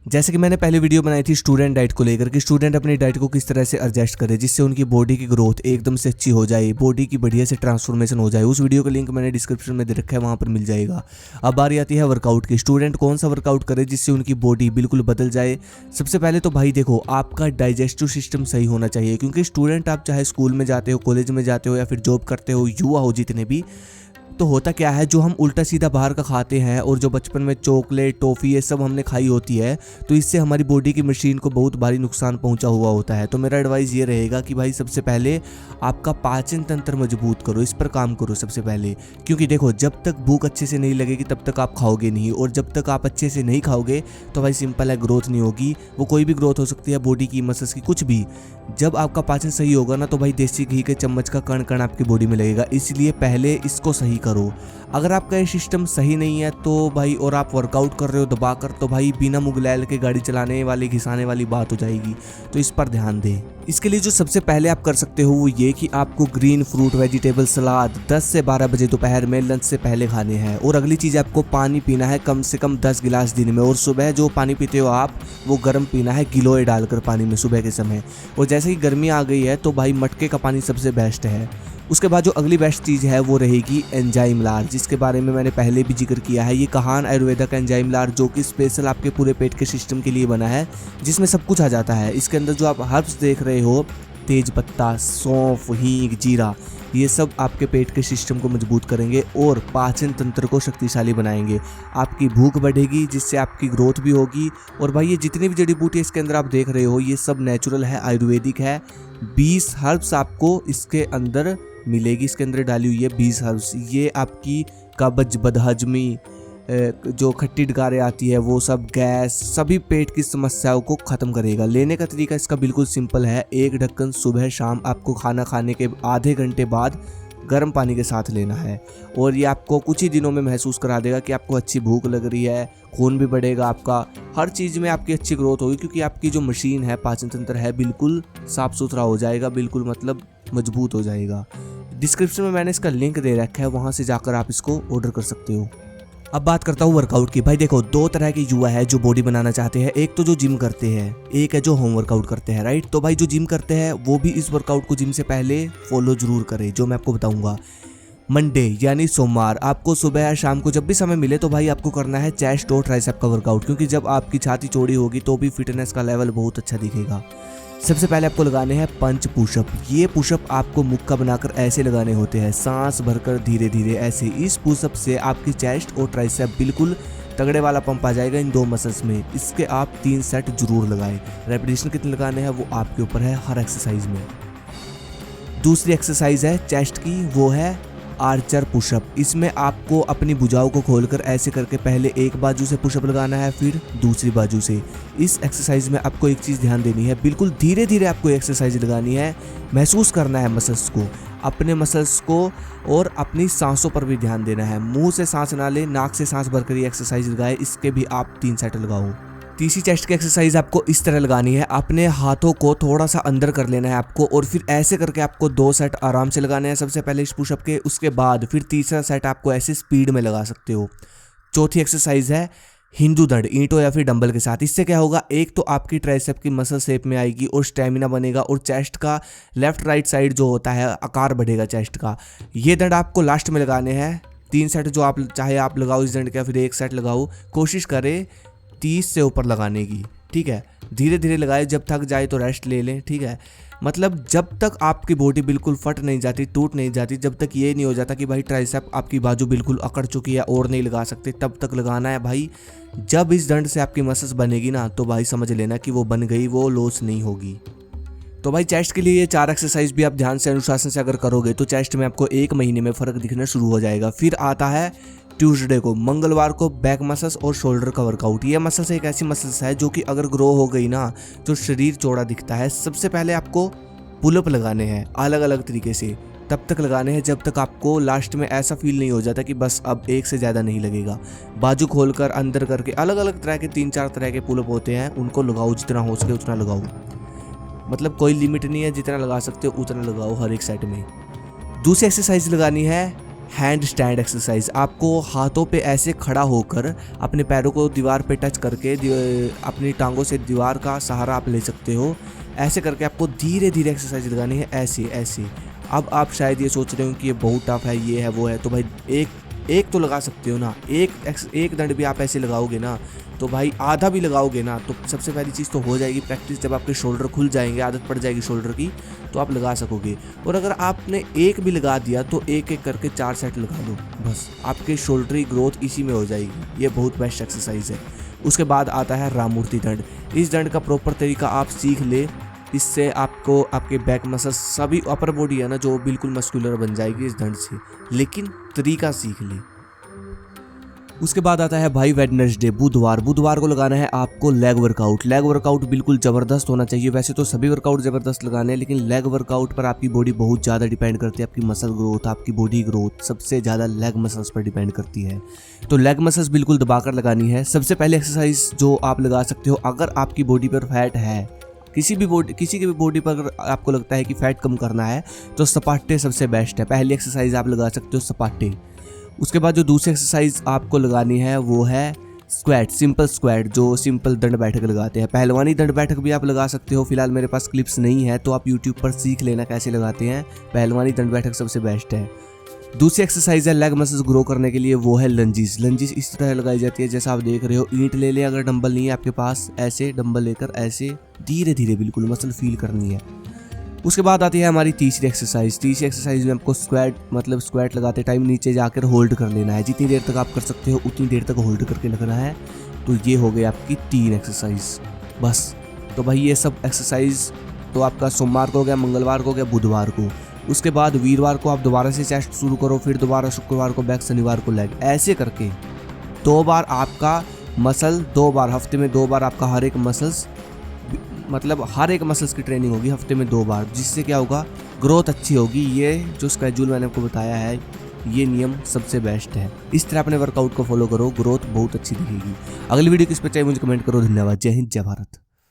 जैसे कि मैंने पहले वीडियो बनाई थी स्टूडेंट डाइट को लेकर कि स्टूडेंट अपनी डाइट को किस तरह से एडजस्ट करे जिससे उनकी बॉडी की ग्रोथ एकदम से अच्छी हो जाए, बॉडी की बढ़िया से ट्रांसफॉर्मेशन हो जाए। उस वीडियो का लिंक मैंने डिस्क्रिप्शन में दे रखा है, वहाँ पर मिल जाएगा। अब बारी आती है वर्कआउट की। स्टूडेंट कौन सा वर्कआउट करे जिससे उनकी बॉडी बिल्कुल बदल जाए। सबसे पहले तो भाई देखो, आपका डाइजेस्टिव सिस्टम सही होना चाहिए, क्योंकि स्टूडेंट आप चाहे स्कूल में जाते हो, कॉलेज में जाते हो या फिर जॉब करते हो, युवा हो जितने भी, तो होता क्या है, जो हम उल्टा सीधा बाहर का खाते हैं और जो बचपन में चॉकलेट टॉफ़ी ये सब हमने खाई होती है, तो इससे हमारी बॉडी की मशीन को बहुत भारी नुकसान पहुंचा हुआ होता है। तो मेरा एडवाइस ये रहेगा कि भाई सबसे पहले आपका पाचन तंत्र मजबूत करो, इस पर काम करो सबसे पहले। क्योंकि देखो, जब तक भूख अच्छे से नहीं लगेगी तब तक आप खाओगे नहीं, और जब तक आप अच्छे से नहीं खाओगे तो भाई सिंपल है, ग्रोथ नहीं होगी। वो कोई भी ग्रोथ हो सकती है, बॉडी की, मसल्स की, कुछ भी। जब आपका पाचन सही होगा ना, तो भाई देसी घी के चम्मच का कण कण आपकी बॉडी में लगेगा। इसलिए पहले इसको सही करो। अगर आपका ये सिस्टम सही नहीं है तो भाई, और आप वर्कआउट कर रहे हो दबाकर, तो भाई बिना मुगलैल के गाड़ी चलाने वाली, घिसाने वाली बात हो जाएगी। तो इस पर ध्यान दें। इसके लिए जो सबसे पहले आप कर सकते हो वो ये कि आपको ग्रीन फ्रूट, वेजिटेबल सलाद 10 से 12 बजे दोपहर में लंच से पहले खाने हैं। और अगली चीज़, आपको पानी पीना है कम से कम 10 गिलास दिन में। और सुबह जो पानी पीते हो आप, वो गर्म पीना है, गिलोय डालकर पानी में सुबह के समय। और जैसे ही गर्मी आ गई है तो भाई मटके का पानी सबसे बेस्ट है। उसके बाद जो अगली बेस्ट चीज़ है वो रहेगी एंजाइम लार, जिसके बारे में मैंने पहले भी जिक्र किया है। ये कहान आयुर्वेदा का एंजाइम लार, जो कि स्पेशल आपके पूरे पेट के सिस्टम के लिए बना है, जिसमें सब कुछ आ जाता है। इसके अंदर जो आप हर्ब्स देख रहे हो, तेज पत्ता, सौंफ, हींग, जीरा, ये सब आपके पेट के सिस्टम को मजबूत करेंगे और पाचन तंत्र को शक्तिशाली बनाएंगे। आपकी भूख बढ़ेगी, जिससे आपकी ग्रोथ भी होगी। और भाई ये जितनी भी जड़ी बूटी इसके अंदर आप देख रहे हो, ये सब नेचुरल है, आयुर्वेदिक है। 20 हर्ब्स आपको इसके अंदर मिलेगी, इसके अंदर डाली हुई है 20 हर्ब्स। ये आपकी कब्ज, बदहजमी, जो खट्टी डकारें आती है, वो सब, गैस, सभी पेट की समस्याओं को ख़त्म करेगा। लेने का तरीका इसका बिल्कुल सिंपल है। एक ढक्कन सुबह शाम आपको खाना खाने के आधे घंटे बाद गर्म पानी के साथ लेना है। और ये आपको कुछ ही दिनों में महसूस करा देगा कि आपको अच्छी भूख लग रही है, खून भी बढ़ेगा आपका, हर चीज़ में आपकी अच्छी ग्रोथ होगी। क्योंकि आपकी जो मशीन है, पाचन तंत्र है, बिल्कुल साफ़ सुथरा हो जाएगा, बिल्कुल मतलब मजबूत हो जाएगा। डिस्क्रिप्शन में मैंने इसका लिंक दे रखा है, वहाँ से जाकर आप इसको ऑर्डर कर सकते हो। अब बात करता हूँ वर्कआउट की। भाई देखो, 2 तरह के युवा है जो बॉडी बनाना चाहते हैं। एक तो जो जिम करते हैं, एक है जो होम वर्कआउट करते हैं, राइट। तो भाई जो जिम करते हैं वो भी इस वर्कआउट को जिम से पहले फॉलो जरूर करें, जो मैं आपको बताऊंगा। मंडे यानी सोमवार, आपको सुबह या शाम को जब भी समय मिले तो भाई आपको करना है चेस्ट और ट्राइसेप का वर्कआउट। क्योंकि जब आपकी छाती चौड़ी होगी तो भी फिटनेस का लेवल बहुत अच्छा दिखेगा। सबसे पहले आपको लगाने हैं पंच पुशअप। ये पुशअप आपको मुक्का बनाकर ऐसे लगाने होते हैं, सांस भरकर धीरे धीरे ऐसे। इस पुशअप से आपकी चेस्ट और ट्राइसेप बिल्कुल तगड़े वाला पंप आ जाएगा इन 2 मसल्स में। इसके आप 3 सेट जरूर लगाएं। रेपिटेशन कितने लगाने हैं वो आपके ऊपर है हर एक्सरसाइज में। दूसरी एक्सरसाइज है चेस्ट की, वो है आर्चर पुशअप। इसमें आपको अपनी भुजाओं को खोलकर ऐसे करके पहले एक बाजू से पुशअप लगाना है, फिर दूसरी बाजू से। इस एक्सरसाइज में आपको एक चीज़ ध्यान देनी है, बिल्कुल धीरे धीरे आपको एक्सरसाइज लगानी है, महसूस करना है मसल्स को, अपने मसल्स को, और अपनी सांसों पर भी ध्यान देना है। मुंह से सांस ना ले, नाक से सांस भरकर ये एक्सरसाइज लगाए। इसके भी आप 3 सेट लगाओ। तीसरी चेस्ट की एक्सरसाइज आपको इस तरह लगानी है, अपने हाथों को थोड़ा सा अंदर कर लेना है आपको, और फिर ऐसे करके आपको 2 सेट आराम से लगाने हैं सबसे पहले इस पुशअप के। उसके बाद फिर तीसरा सेट आपको ऐसे स्पीड में लगा सकते हो। चौथी एक्सरसाइज है हिंदू दंड, ईंटों या फिर डंबल के साथ। इससे क्या होगा, एक तो आपकी ट्राइसेप की मसल शेप में आएगी और स्टेमिना बनेगा, और चेस्ट का लेफ्ट राइट साइड जो होता है आकार बढ़ेगा चेस्ट का। ये दंड आपको लास्ट में लगाने हैं। 3 सेट जो आप चाहे आप लगाओ इस दंड का, फिर 1 सेट लगाओ। कोशिश करें 30 से ऊपर लगाने की, ठीक है। धीरे धीरे लगाए, जब थक जाए तो रेस्ट ले लें, ठीक है। मतलब जब तक आपकी बॉडी बिल्कुल फट नहीं जाती, टूट नहीं जाती, जब तक ये नहीं हो जाता कि भाई ट्राइसेप आपकी बाजू बिल्कुल अकड़ चुकी है और नहीं लगा सकते, तब तक लगाना है भाई। जब इस दंड से आपकी मसल्स बनेगी ना, तो भाई समझ लेना कि वो बन गई, वो लॉस नहीं होगी। तो भाई चेस्ट के लिए ये 4 एक्सरसाइज भी आप ध्यान से, अनुशासन से अगर करोगे तो चेस्ट में आपको 1 महीने में फ़र्क दिखना शुरू हो जाएगा। फिर आता है ट्यूसडे को, मंगलवार को, बैक मसल्स और शोल्डर का वर्कआउट। ये मसल्स एक ऐसी मसल्स है जो कि अगर ग्रो हो गई ना, तो शरीर चौड़ा दिखता है। सबसे पहले आपको पुलअप लगाने हैं अलग अलग तरीके से, तब तक लगाने हैं जब तक आपको लास्ट में ऐसा फील नहीं हो जाता कि बस अब एक से ज़्यादा नहीं लगेगा। बाजू खोलकर अंदर करके अलग अलग तरह के 3-4 तरह के पुलअप होते हैं, उनको लगाओ, जितना हो सके उतना लगाओ। मतलब कोई लिमिट नहीं है, जितना लगा सकते हो उतना लगाओ हर एक सेट में। दूसरी एक्सरसाइज लगानी है हैंड स्टैंड एक्सरसाइज, आपको हाथों पे ऐसे खड़ा होकर अपने पैरों को दीवार पे टच करके अपनी टांगों से दीवार का सहारा आप ले सकते हो। ऐसे करके आपको धीरे धीरे एक्सरसाइज लगानी है, ऐसे ऐसे। अब आप शायद ये सोच रहे हो कि ये बहुत टफ है, ये है वो है, तो भाई एक तो लगा सकते हो ना। एक दंड भी आप ऐसे लगाओगे ना तो भाई आधा भी लगाओगे ना तो सबसे पहली चीज़ तो हो जाएगी प्रैक्टिस। जब आपके शोल्डर खुल जाएंगे, आदत पड़ जाएगी शोल्डर की, तो आप लगा सकोगे। और अगर आपने एक भी लगा दिया तो एक एक करके 4 सेट लगा लो, बस आपके शोल्डर की ग्रोथ इसी में हो जाएगी। ये बहुत बेस्ट एक्सरसाइज है। उसके बाद आता है रामूर्ति दंड। इस दंड का प्रॉपर तरीका आप सीख ले, इससे आपको आपके बैक मसल्स सभी अपर बॉडी है ना जो बिल्कुल मस्कुलर बन जाएगी इस दंड से, लेकिन तरीका सीख ले। उसके बाद आता है भाई वेडनेसडे, बुधवार को लगाना है आपको लेग वर्कआउट। लेग वर्कआउट बिल्कुल ज़बरदस्त होना चाहिए। वैसे तो सभी वर्कआउट ज़बरदस्त लगाने हैं, लेकिन लेग वर्कआउट पर आपकी बॉडी बहुत ज़्यादा डिपेंड करती है। आपकी मसल ग्रोथ, आपकी बॉडी ग्रोथ सबसे ज़्यादा लेग मसल्स पर डिपेंड करती है। तो लेग मसल्स बिल्कुल दबाकर लगानी है। सबसे पहले एक्सरसाइज जो आप लगा सकते हो, अगर आपकी बॉडी पर फैट है, किसी की भी बॉडी पर अगर आपको लगता है कि फैट कम करना है तो सपाटे सबसे बेस्ट है। पहली एक्सरसाइज आप लगा सकते हो सपाटे। उसके बाद जो दूसरी एक्सरसाइज आपको लगानी है वो है स्क्वाट, सिंपल स्क्वाट, जो सिंपल दंड बैठक लगाते हैं। पहलवानी दंड बैठक भी आप लगा सकते हो। फिलहाल मेरे पास क्लिप्स नहीं है तो आप यूट्यूब पर सीख लेना कैसे लगाते हैं। पहलवानी दंड बैठक सबसे बेस्ट है। दूसरी एक्सरसाइज है लेग मसल्स ग्रो करने के लिए, वो है लंजिस। लंजिस इस तरह लगाई जाती है जैसा आप देख रहे हो। ईंट ले ले, अगर डंबल नहीं है आपके पास, ऐसे डंबल लेकर ऐसे धीरे धीरे बिल्कुल मसल फील करनी है। उसके बाद आती है हमारी तीसरी एक्सरसाइज। तीसरी एक्सरसाइज में आपको स्क्वाट लगाते टाइम नीचे जाकर होल्ड कर लेना है। जितनी देर तक आप कर सकते हो उतनी देर तक होल्ड करके लगना है। तो ये हो गई आपकी 3 एक्सरसाइज बस। तो भाई ये सब एक्सरसाइज तो आपका सोमवार को हो गया, मंगलवार को हो गया, बुधवार को। उसके बाद वीरवार को आप दोबारा से चेस्ट शुरू करो, फिर दोबारा शुक्रवार को बैक, शनिवार को लेग। ऐसे करके 2 बार आपका मसल, 2 बार हफ्ते में 2 बार आपका हर एक मसल्स, मतलब हर एक मसल्स की ट्रेनिंग होगी हफ्ते में 2 बार, जिससे क्या होगा, ग्रोथ अच्छी होगी। ये जो स्केड्यूल मैंने आपको बताया है, ये नियम सबसे बेस्ट है। इस तरह अपने वर्कआउट को फॉलो करो, ग्रोथ बहुत अच्छी दिखेगी। अगली वीडियो किस पर चाहिए मुझे कमेंट करो। धन्यवाद। जय हिंद, जय भारत।